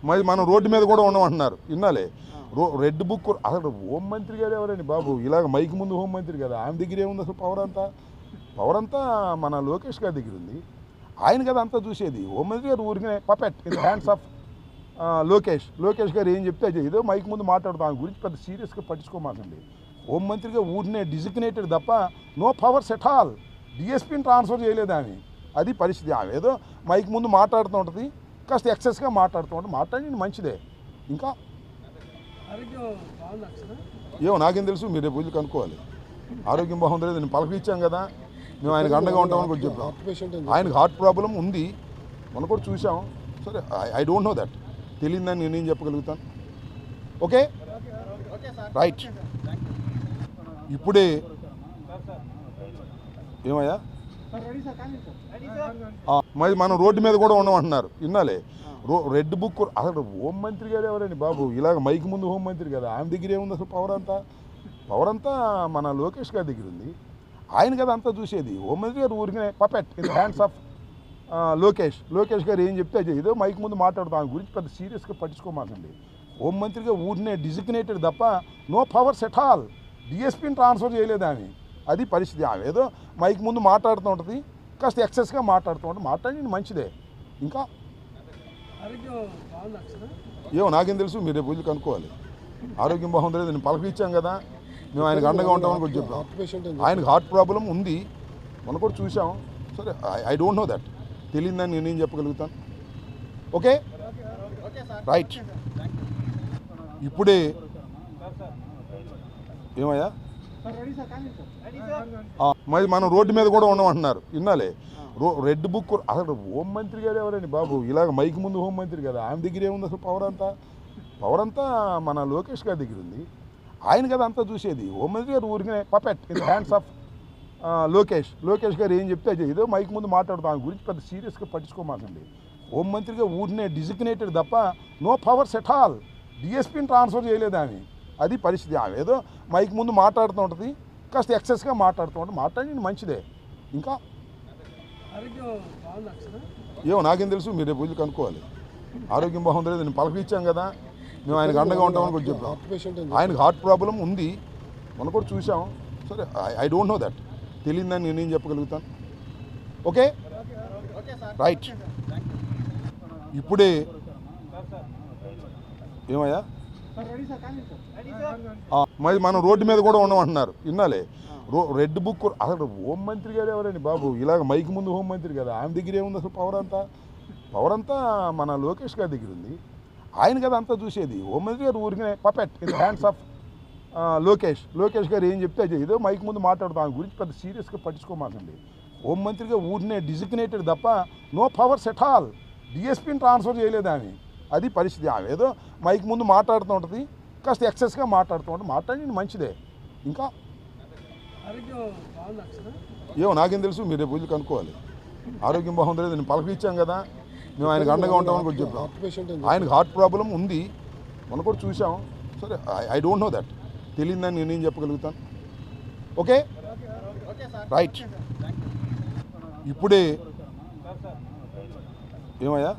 మరి మనం రోడ్డు మీద కూడా ఉండమంటున్నారు విన్నాలే. రెడ్ బుక్ అసలు హోంమంత్రి గారు ఎవరండి బాబు? ఇలాగ మైక్ ముందు హోంమంత్రి కదా, ఆయన దగ్గర ఏముంది అసలు పవర్ అంతా మన లోకేష్ గారి దగ్గర ఉంది. ఆయన కదా అంతా చూసేది. హోంమంత్రి గారు ఊరికే puppet in hands of Lokesh గారు ఏం చెప్తే అది ఏదో మైక్ ముందు మాట్లాడుతాం. ఆయన గురించి పెద్ద సీరియస్గా పట్టించుకోమాకండి. హోంమంత్రిగా ఊరినే డిజిగ్నేటెడ్ తప్ప నో పవర్స్ ఎట్ ఆల్. డిఎస్పీని ట్రాన్స్ఫర్ చేయలేదు ఆమె. అది పరిస్థితి. ఆమె ఏదో మైక్ ముందు మాట్లాడుతూ ఉంటుంది, కాస్త ఎక్సెస్గా మాట్లాడుతూ ఉంటుంది. మాట్లాడి మంచిదే. ఇంకా ఏమో నాకేం తెలుసు, మీరు రేపు కనుక్కోవాలి. ఆరోగ్యం బాగుంది, నేను పలకరించాం కదా, మేము ఆయనకు అండగా ఉంటామని కూడా చెప్పాం. ఆయనకు హార్ట్ ప్రాబ్లం ఉంది, మనం కూడా చూసాం. సరే, ఐ డోంట్ నో దట్. తెలియదని నేనేం చెప్పగలుగుతాను. Okay right. ఇప్పుడే ఏమయ్యా మరి మనం రోడ్డు మీద కూడా ఉండమంటున్నారు విన్నాలే. రెడ్ బుక్ అసలు హోంమంత్రి గారు ఎవరండి బాబు? ఇలాగ మైక్ ముందు హోంమంత్రి కదా, ఆయన దగ్గర ఏముంది అసలు పవర్ అంతా మన లోకేష్ గారి దగ్గర ఉంది. ఆయన కదా అంతా చూసేది. హోంమంత్రి గారు ఊరికే puppet in hands of Lokesh గారు ఏం చెప్తే అది ఏదో మైక్ ముందు మాట్లాడుతాం. ఆయన గురించి పెద్ద సీరియస్గా పట్టించుకోమాకండి. హోంమంత్రిగా ఊరినే డిజిగ్నేటెడ్ తప్ప నో పవర్స్ ఎట్ ఆల్. డిఎస్పీని ట్రాన్స్ఫర్ చేయలేదు ఆమె. అది పరిస్థితి. ఆమె ఏదో మైక్ ముందు మాట్లాడుతూ ఉంటుంది, కాస్త ఎక్సెస్గా మాట్లాడుతూ ఉంటుంది. మాట్లాడి మంచిదే. ఇంకా ఏమో నాకేం తెలుసు, మీరు రేపు కనుక్కోవాలి. ఆరోగ్యం బాగుంది, నేను పలకరించాం కదా, మేము ఆయనకు అండగా ఉంటామని కూడా చెప్పాం. ఆయనకు హార్ట్ ప్రాబ్లం ఉంది, మనం కూడా చూసాం. సరే, ఐ డోంట్ నో దట్. తెలియదని నేనేం చెప్పగలుగుతాను. Okay right. ఇప్పుడే ఏమయ్యా మరి మనం రోడ్డు మీద కూడా ఉండమంటున్నారు విన్నాలే. రెడ్ బుక్ అసలు హోంమంత్రి గారు ఎవరండి బాబు? ఇలాగ మైక్ ముందు హోంమంత్రి కదా, ఆయన దగ్గర ఏముంది అసలు పవర్ అంతా మన లోకేష్ గారి దగ్గర ఉంది. ఆయన కదా అంతా చూసేది. హోంమంత్రి గారు ఊరికే puppet in hands of Lokesh గారు ఏం చెప్తే అది ఏదో మైక్ ముందు మాట్లాడుతాం. ఆయన గురించి పెద్ద సీరియస్గా పట్టించుకోమాకండి. హోంమంత్రిగా ఊరినే డిజిగ్నేటెడ్ తప్ప నో పవర్స్ ఎట్ ఆల్. డిఎస్పీని ట్రాన్స్ఫర్ చేయలేదు ఆమె. అది పరిస్థితి. ఆమె ఏదో మైక్ ముందు మాట్లాడుతూ ఉంటుంది, కాస్త ఎక్సెస్గా మాట్లాడుతూ ఉంటుంది. మాట్లాడి మంచిదే. ఇంకా ఏమో నాకేం తెలుసు, మీరు రేపు కనుక్కోవాలి. ఆరోగ్యం బాగుంది, నేను పలకరించాం కదా, మేము ఆయనకు అండగా ఉంటామని కూడా చెప్పాం. ఆయనకు హార్ట్ ప్రాబ్లం ఉంది, మనం కూడా చూసాం. సరే, ఐ డోంట్ నో దట్. తెలియదని నేనేం చెప్పగలుగుతాను. Okay right. ఇప్పుడే ఏమయ్యా మరి మనం రోడ్డు మీద కూడా ఉండమంటున్నారు విన్నాలే. రెడ్ బుక్ అసలు హోంమంత్రి గారు ఎవరండి బాబు? ఇలాగ మైక్ ముందు హోంమంత్రి కదా, ఆయన దగ్గర ఏముంది అసలు పవర్ అంతా మన లోకేష్ గారి దగ్గర ఉంది. ఆయన కదా అంతా చూసేది. హోంమంత్రి గారు ఊరికే puppet in hands of Lokesh గారు ఏం చెప్తే అది ఏదో మైక్ ముందు మాట్లాడుతాం. ఆయన గురించి పెద్ద సీరియస్గా పట్టించుకోమాకండి. హోంమంత్రిగా ఊరినే డిజిగ్నేటెడ్ తప్ప నో పవర్స్ ఎట్ ఆల్. డిఎస్పీని ట్రాన్స్ఫర్ చేయలేదు ఆమె. అది పరిస్థితి. ఆమె ఏదో మైక్ ముందు మాట్లాడుతూ ఉంటుంది, కాస్త ఎక్సెస్గా మాట్లాడుతూ ఉంటుంది. మాట్లాడి మంచిదే. ఇంకా ఏమో నాకేం తెలుసు, మీరు రేపు కనుక్కోవాలి. ఆరోగ్యం బాగుంది, నేను పలకరించాం కదా, మేము ఆయనకు అండగా ఉంటామని కూడా చెప్పాం. ఆయనకు హార్ట్ ప్రాబ్లం ఉంది, మనం కూడా చూసాం. సరే, ఐ డోంట్ నో దట్. తెలియదని నేనేం చెప్పగలుగుతాను. Okay right. ఇప్పుడే ఏమయ్యా